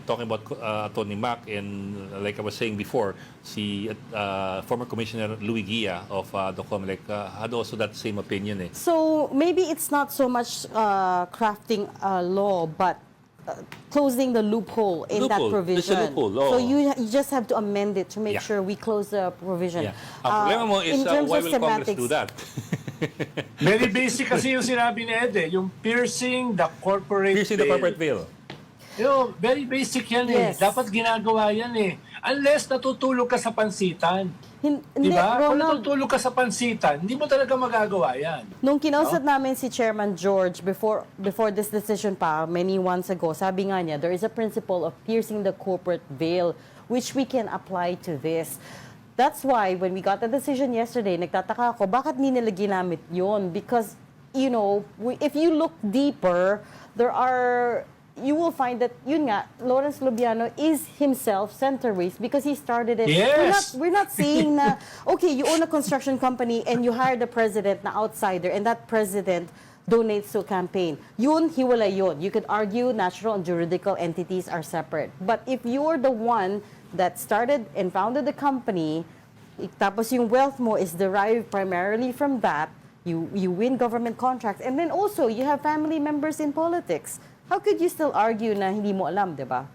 talking about Tony Mac and like I was saying before, si former Commissioner Louis Guia of the Comelec had also that same opinion eh. So maybe it's not so much crafting a law, but closing the loophole in that provision. There's a loophole. Oh. So you just have to amend it to make Yeah. sure we close the provision. Yeah. Ang problema mo is in terms why of will Congress semantics, do that? Very basic kasi yung sinabi ni Ed eh. Yung piercing the corporate Piercing the corporate veil. Very basic yan eh. Yes. Dapat ginagawa yan eh. Unless natutulog ka sa pansitan. Hindi, Diba? Kung Ronald, natutulog ka sa pansitan, hindi mo talaga magagawa yan. nung kinausap namin si Chairman George before this decision pa, many months ago, sabi nga niya, there is a principle of piercing the corporate veil which we can apply to this. That's why when we got the decision yesterday, nagtataka ako, bakit hindi nila ginamit yun? Because, if you look deeper, you will find that, yun nga, Lawrence Lubiano is himself center-raised because he started it. Yes! We're not saying na, okay, you own a construction company and you hire the president na outsider and that president donates to a campaign. Yun, hiwala yun. You could argue natural and juridical entities are separate. But if you're the one that started and founded the company, tapos yung wealth mo is derived primarily from that, you win government contracts, and then also you have family members in politics. How could you still argue na hindi mo alam, di ba?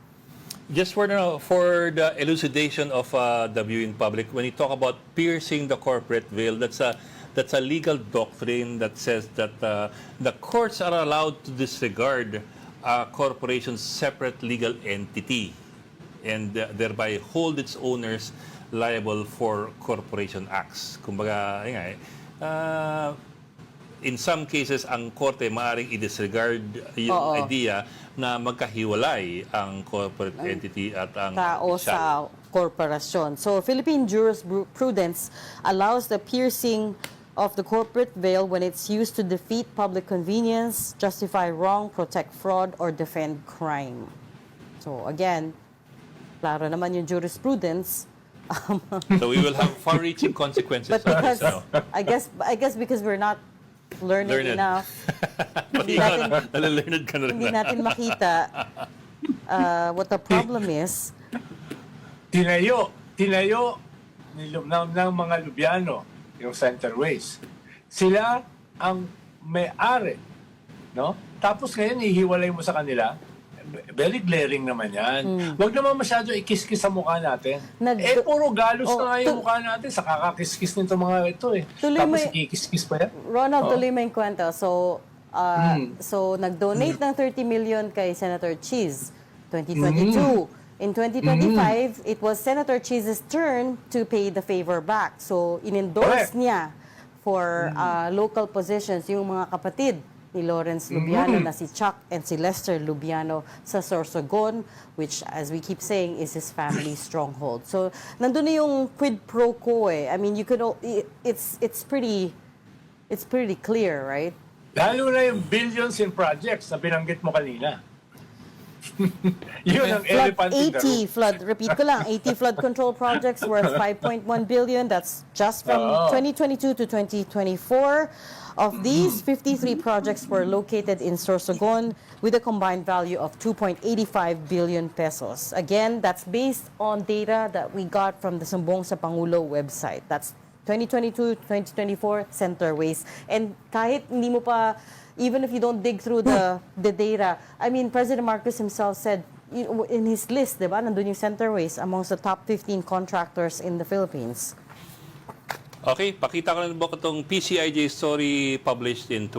Just for the elucidation of the viewing public, when you talk about piercing the corporate veil, that's a legal doctrine that says that the courts are allowed to disregard a corporation's separate legal entity and thereby hold its owners liable for corporation acts. Kumbaga, in some cases, ang korte maaaring i-disregard yung idea na magkahiwalay ang corporate entity at ang Tao sa korporasyon. So, Philippine jurisprudence allows the piercing of the corporate veil when it's used to defeat public convenience, justify wrong, protect fraud, or defend crime. So, again, klaro naman yung jurisprudence. So we will have far-reaching consequences. But because, I guess because we're not learned enough, Pati nalalearned ka na rin hindi natin makita what the problem is. Tinayo ng mga Lubiano, yung Centerways. Sila ang may-ari, no? Tapos ngayon, ihiwalay mo sa kanila. Very glaring naman yan. Huwag naman masyado ikis-kis sa mukha natin. Puro galos na nga yung mukha natin sa kakakis-kis nito mga ito eh. Tapos ikikis-kis pa yan. Ronald, tuloy mo yung kwento. So, nag-donate ng 30 million kay Senator Cheese, 2022. In 2025, it was Senator Cheese's turn to pay the favor back. So, in-endorse niya for local positions yung mga kapatid ni Lawrence Lubiano na si Chuck and si Lester Lubiano sa Sorsogon, which, as we keep saying, is his family stronghold. So, nandun na yung quid pro quo eh. I mean, you could, it's pretty clear, right? Lalo na yung billions in projects na binanggit mo kanina. Yun ang elephant in the room. 80 flood, repeat ko lang, 80 flood control projects worth 5.1 billion. That's just from 2022 to 2024. Of these, 53 projects were located in Sorsogon with a combined value of 2.85 billion pesos. Again, that's based on data that we got from the Sumbong sa Pangulo website. That's 2022-2024 Centerways. And kahit hindi mo pa, even if you don't dig through the data, I mean, President Marcos himself said, in his list, diba, nandun yung Centerways amongst the top 15 contractors in the Philippines. Okay, pakita ko na ba itong PCIJ story published in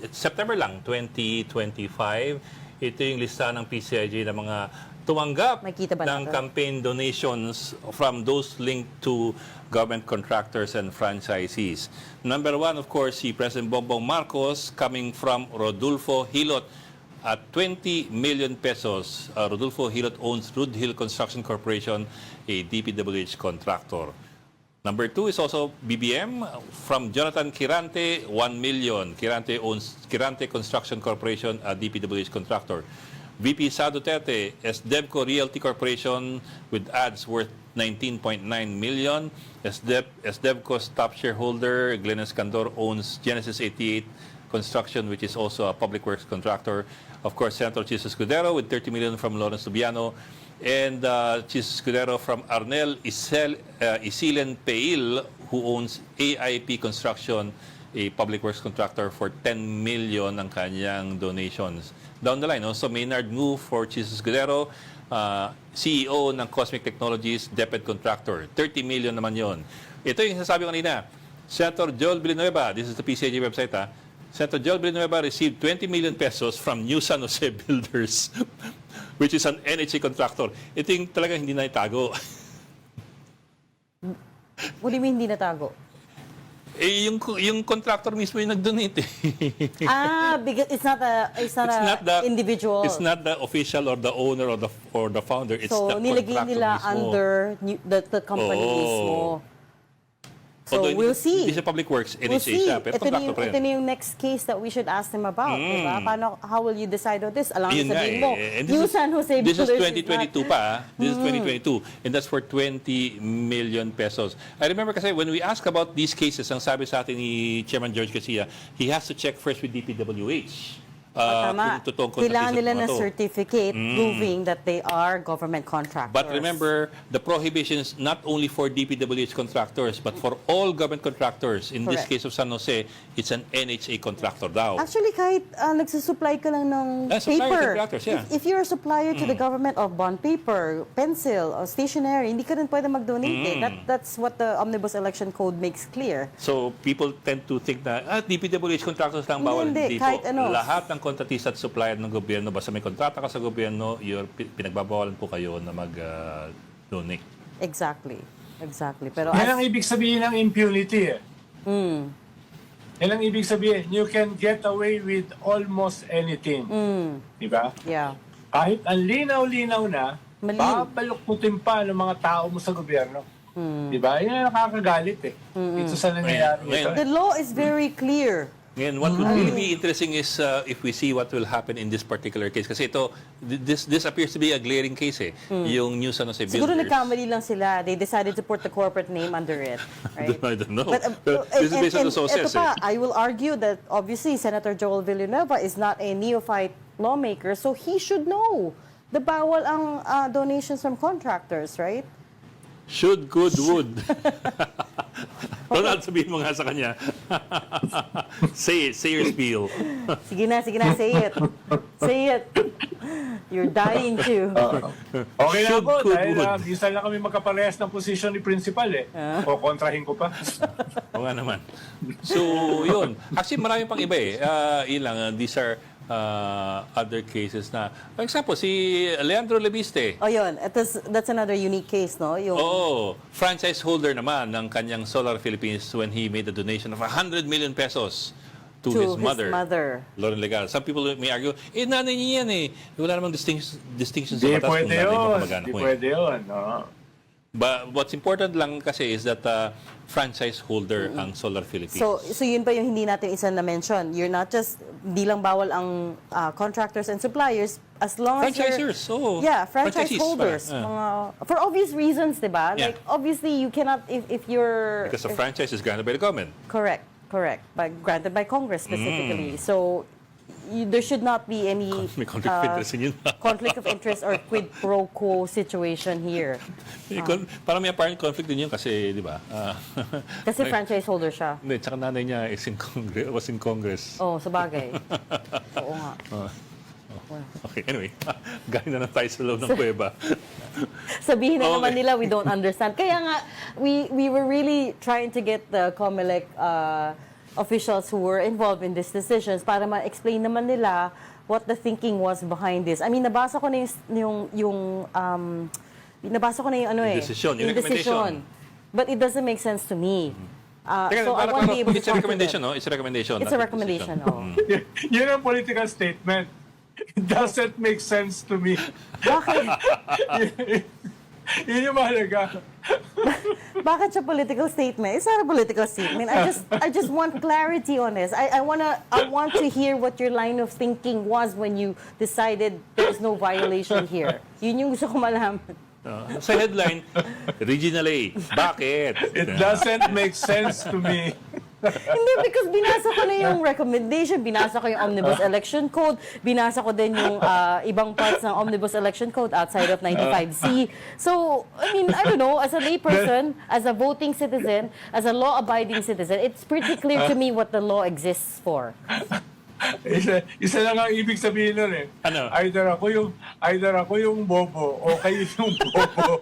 September lang, 2025. Ito yung lista ng PCIJ na mga tumanggap ng campaign donations from those linked to government contractors and franchisees. Number one, of course, si President Bongbong Marcos, coming from Rodolfo Hilot at 20 million pesos. Rodolfo Hilot owns Rood Hill Construction Corporation, a DPWH contractor. Number two is also BBM from Jonathan Kirante, 1 million. Kirante owns Kirante Construction Corporation, a DPWH contractor. VP Sa Duterte, SDEVCO Realty Corporation with ads worth 19.9 million. SDEVCO's top shareholder, Glenn Escandor, owns Genesis 88 Construction, which is also a public works contractor. Of course, Senator Chis Escudero with 30 million from Lawrence Lubiano. And Chis Escudero from Arnel Isilen Peil, who owns AIP Construction, a public works contractor, for 10 million ang kanyang donations. Down the line, also Maynard Ngu for Chis Escudero, CEO ng Cosmic Technologies, dep't contractor. 30 million naman yon. Ito yung sasabi ko kanina. Senator Joel Villanueva, this is the PCAG website, Senator Joel Villanueva received 20 million pesos from New San Jose Builders, which is an NHA contractor. Ito yung talagang hindi na itago. What do you mean hindi natago? Yung contractor mismo yung nag-donate. Because it's not the individual. It's not the official or the owner or the founder. It's so, the nilagay contractor nila mismo. under the company mismo. So, we'll see. Hindi siya public works, NHA We'll see. siya, pero contractor pa rin. Ito na yung next case that we should ask them about. Diba? How will you decide on this? Alam mo sabihin mo, New San Jose This is Builders 2022 pa. This is 2022. And that's for 20 million pesos. I remember kasi when we ask about these cases, ang sabi sa atin ni Chairman George Garcia, he has to check first with DPWH. Tama. kung totoong contractors Kailangan nila mga na to. certificate proving that they are government contractors. But remember, the prohibition is not only for DPWH contractors, but for all government contractors. In this Correct. case of San Jose, it's an NHA contractor daw. Actually, kahit nagsusupply ka lang ng Supplier paper, contractors, yeah. if you're a supplier to the government of bond paper, pencil, or stationery, hindi ka rin pwede mag-donate. That's what the Omnibus Election Code makes clear. So, people tend to think na, DPWH contractors lang bawal. Hindi, Hindi kahit po. ano. Lahat ng kontratista at supplier ng gobyerno, basta may kontrata ka sa gobyerno, pinagbabawalan po kayo na mag-donate. Exactly. Pero Yan ang ibig sabihin ng impunity eh. Yan ang ibig sabihin, you can get away with almost anything. Di ba? yeah. Kahit ang linaw-linaw na, Mali. babaluktutin pa ng mga tao mo sa gobyerno. Di ba? Yan ang nakakagalit eh. Ito sa nangyayari Ngayon, ito. The law is very clear. Ngayon, what would really be interesting is if we see what will happen in this particular case. Kasi this appears to be a glaring case eh. Yung New San Jose Siguro Builders. nagkamali lang sila. They decided to put the corporate name under it. Right? I don't know. But, But this is based on the sources. ito pa, I will argue that obviously Senator Joel Villanueva is not a neophyte lawmaker, so he should know the bawal ang donations from contractors, right? Should, could, would. Ronald, sabihin mo nga sa kanya. Say your spiel. Sige na, say it. Say it. You're dying to. Okay na Should, ako, could, dahil would. minsan lang kami magkaparehas ng posisyon ni principal eh. O kontrahin ko pa. O nga naman. So, yun. Actually, marami pang iba eh. Ilang, these are other cases na. For example, si Leandro Lebiste. Oh, yun. That's another unique case, no? Yung, Franchise holder naman ng kanyang Solar Philippines when he made a donation of 100 million pesos to his mother. Lauren Legal. Some people may argue, nanay niya yan eh. Wala namang distinction sa Di batas pwede kung nanay mo yun. kamag-anak Di mo eh. pwede yun. But what's important lang kasi is that franchise holder ang Solar Philippines. So yun pa yung hindi natin isa na mention. You're not just, di lang bawal ang contractors and suppliers as long as Franchisers, yeah, franchise franchisees holders. pala. For obvious reasons, di ba? Yeah. Like, obviously, you cannot, if you're... Because the franchise is granted by the government. Correct. Granted by Congress specifically. So, there should not be any May conflict of interest in yun. conflict of interest or quid pro quo situation here. Parang may apparent conflict din yun kasi, di ba? Kasi franchise holder siya. Hindi, tsaka nanay niya is was in Congress. Oh, sabagay. Oo nga. Okay, anyway. Galing na tayo sa loob ng kuweba. Sabihin na naman Okay. nila, we don't understand. Kaya nga, we were really trying to get the Comelec officials who were involved in these decisions para ma-explain naman nila what the thinking was behind this. I mean, nabasa ko na yung Decision, yung recommendation. But it doesn't make sense to me. Teka, So I won't be able to it's a talk to recommendation, them. no? It's a recommendation. It's not a a recommendation, decision. oh. Yun ang political statement. It doesn't make sense to me. Bakit? Yun yung mahalaga. Bakit siya political statement? It's not a political statement. I just want clarity on this. I want to hear what your line of thinking was when you decided there's no violation here. Yun yung gusto ko malaman. Sa headline, Regional A. Bakit? It doesn't make sense to me. Hindi, because binasa ko na yung recommendation, binasa ko yung Omnibus Election Code, binasa ko din yung ibang parts ng Omnibus Election Code outside of 95C. So, I mean, I don't know, as a layperson, as a voting citizen, as a law-abiding citizen, it's pretty clear to me what the law exists for. Isa lang ang ibig sabihin nun eh. Ano? Either ako yung bobo o kayo yung bobo.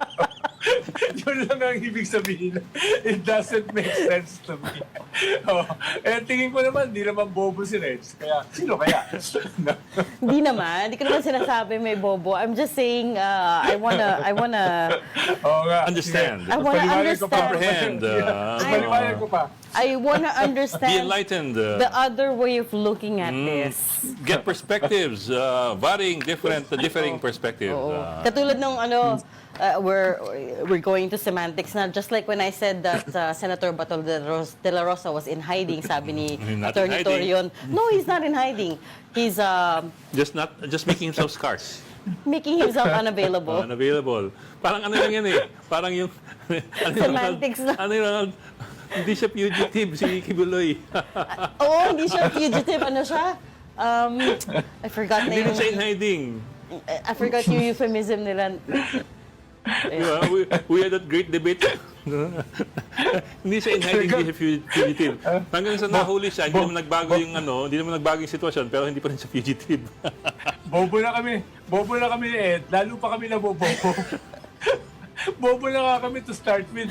Yun lang ang ibig sabihin. It doesn't make sense to me. Tingin ko naman, di naman bobo si Reds. Kaya, sino kaya? Hindi naman. Hindi ko naman sinasabi may bobo. I'm just saying, I wanna Oo nga. Understand. I wanna Paliwanag ko pa. Comprehend. Paliwanag ko pa. I wanna Be understand enlightened. the other way of looking at this. Get perspectives. Differing perspectives. Katulad nung we're going to semantics na, just like when I said that Senator Bato de la Rosa was in hiding, sabi ni Not Attorney in hiding. Torion. No, he's not in hiding. He's Just making himself scarce. making himself unavailable. Unavailable. Parang ano lang yan eh. Parang yung... Semantics lang. Ano yung Ronald? Hindi siya fugitive, si Kibuloy. Oo, hindi siya fugitive. Ano siya? I forgot na Hindi rin yung, siya in hiding. I forgot yung euphemism nila. Diba? We had that great debate. Hindi siya in hiding, hindi siya fugitive. Hanggang sa nahuli siya, hindi naman nagbago yung hindi naman nagbago yung sitwasyon, pero hindi pa rin siya fugitive. Bobo na kami Ed. Lalo pa kami nabobobo. Bobo na nga kami to start with.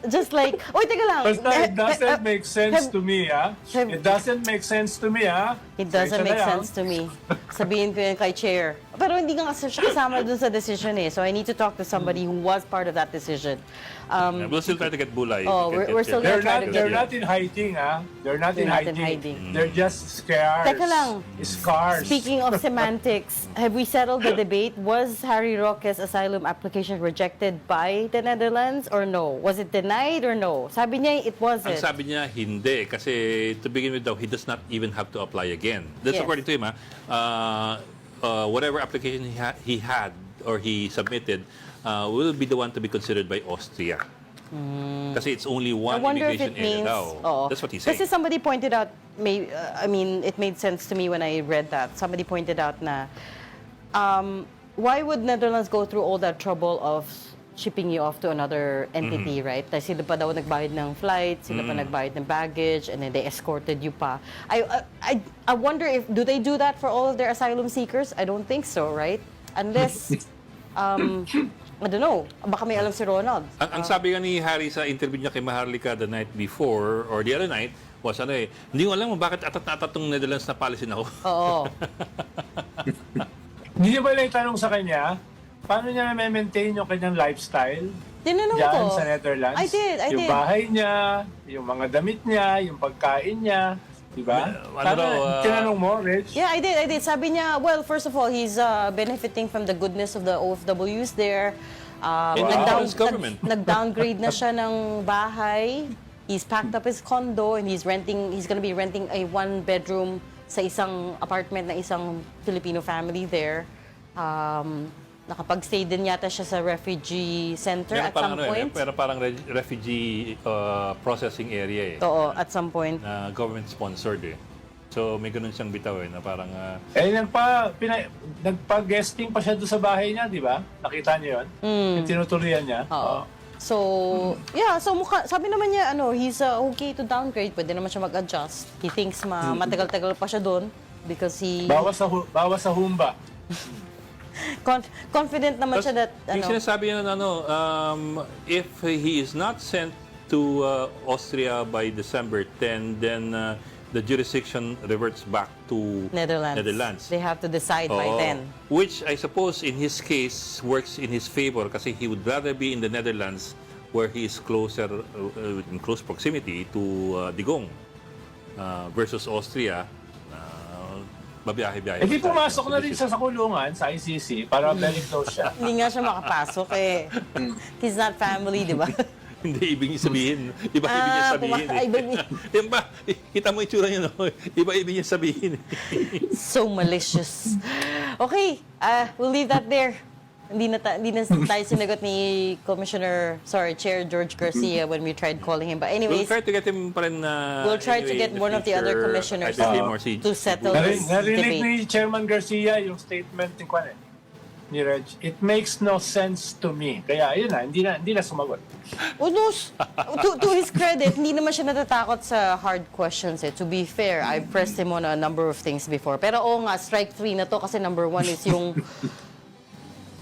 Just like, oy, teka lang. Basta it doesn't make sense to me, ha? It doesn't make sense to me, ha? It doesn't make Pasensya na sense to me. Sabihin ko yun kay Chair. Pero hindi nga kasi siya kasama dun sa decision eh. So I need to talk to somebody who was part of that decision. We'll still try to get Bulay. Oh, we're still They're gonna try to they're get not in hiding, ha? They're not in They're not in hiding. hiding. They're just scared. Teka lang. Scars. Speaking of semantics, have we settled the debate? Was Harry Roque's asylum application rejected by the Netherlands or no? Was it denied or no? Sabi niya it Ang wasn't. sabi niya, hindi. Kasi to begin with daw, he does not even have to apply again. That's Yes. according to him. Whatever application he had or he submitted will be the one to be considered by Austria. Kasi it's only I one wonder if immigration it area means. daw. Oo. That's what he said. Kasi somebody pointed out, it made sense to me when I read that. Somebody pointed out na, why would Netherlands go through all that trouble of shipping you off to another entity, right? Dahil sila pa daw nagbayad ng flight, sila pa nagbayad ng baggage, and then they escorted you pa. I wonder if, do they do that for all of their asylum seekers? I don't think so, right? Unless, I don't know, baka may alam si Ronald. Ang sabi nga ni Harry sa interview niya kay Maharlika the night before or the other night was hindi ko alam bakit atat na atat tong Netherlands na policy na ako. Oo. Hindi niyo ba lang tanong sa kanya, paano niya na-maintain yung kanyang lifestyle? Tinanong Diyan ko. sa Netherlands. I did. Yung bahay niya, yung mga damit niya, yung pagkain niya. Diba? Tinanong mo, Rich? Yeah, I did. Sabi niya, well, first of all, he's benefiting from the goodness of the OFWs there. Wow. Government. Nag-downgrade na siya ng bahay. He's packed up his condo and he's gonna be renting a one-bedroom sa isang apartment na isang Filipino family there. Nakapag-stay din yata siya sa refugee center at some point. Pero parang refugee processing area Oo, at some point. na government sponsored So may ganun siyang bitaw na parang Nagpa-guesting pa siya doon sa bahay niya, di ba? Nakita niyo yun? Yung tinutuloyan niya. Oo. So, yeah, so sabi naman niya, he's okay to downgrade. Pwede naman siya mag-adjust. He thinks matagal-tagal pa siya doon because he... Bawas sa humba. Confident naman siya that, yung sinasabi niya na if he is not sent to Austria by December 10, then the jurisdiction reverts back to Netherlands. They have to decide by then. Which I suppose in his case works in his favor kasi he would rather be in the Netherlands where he is closer, in close proximity to Digong versus Austria. Babiyahe-biyahe. Di pumasok na rin siya sa kulungan sa ICC para very close siya. Hindi nga siya makapasok eh. He's not family, di ba? Hindi ibig niya sabihin. Iba ibig niya sabihin. Yan ba? Kita mo itsura niya, no? Iba ibig niya sabihin. So malicious. Okay, we'll leave that there. Hindi na tayo sinagot ni Chair George Garcia when we tried calling him. But anyways, We'll try to get him pa rin we'll try to get one of the other commissioners to settle this Narinig debate. ni Chairman Garcia yung statement ni Reg. It makes no sense to me. Kaya yun hindi na sumagot. To his credit, hindi naman siya natatakot sa hard questions eh. To be fair, I've pressed him on a number of things before. Pero oo nga, strike 3 na to kasi number 1 is yung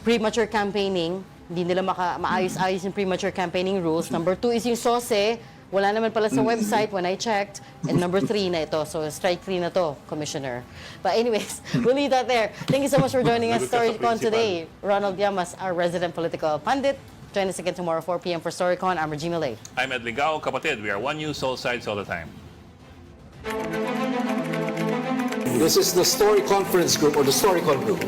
premature campaigning. Hindi nila maayos-ayos yung premature campaigning rules. Number 2 is yung SOSE. Wala naman pala sa website when I checked. And number 3 na ito. So, strike 3 na to, Commissioner. But anyways, we'll leave that there. Thank you so much for joining us, Storycon, today. Ronald Llamas, our resident political pundit. Join us again tomorrow, 4 p.m. for Storycon. I'm Regina Lay. I'm Ed Ligao, kapatid. We are one news, all sides, all the time. This is the Story Conference Group or the Storycon Group.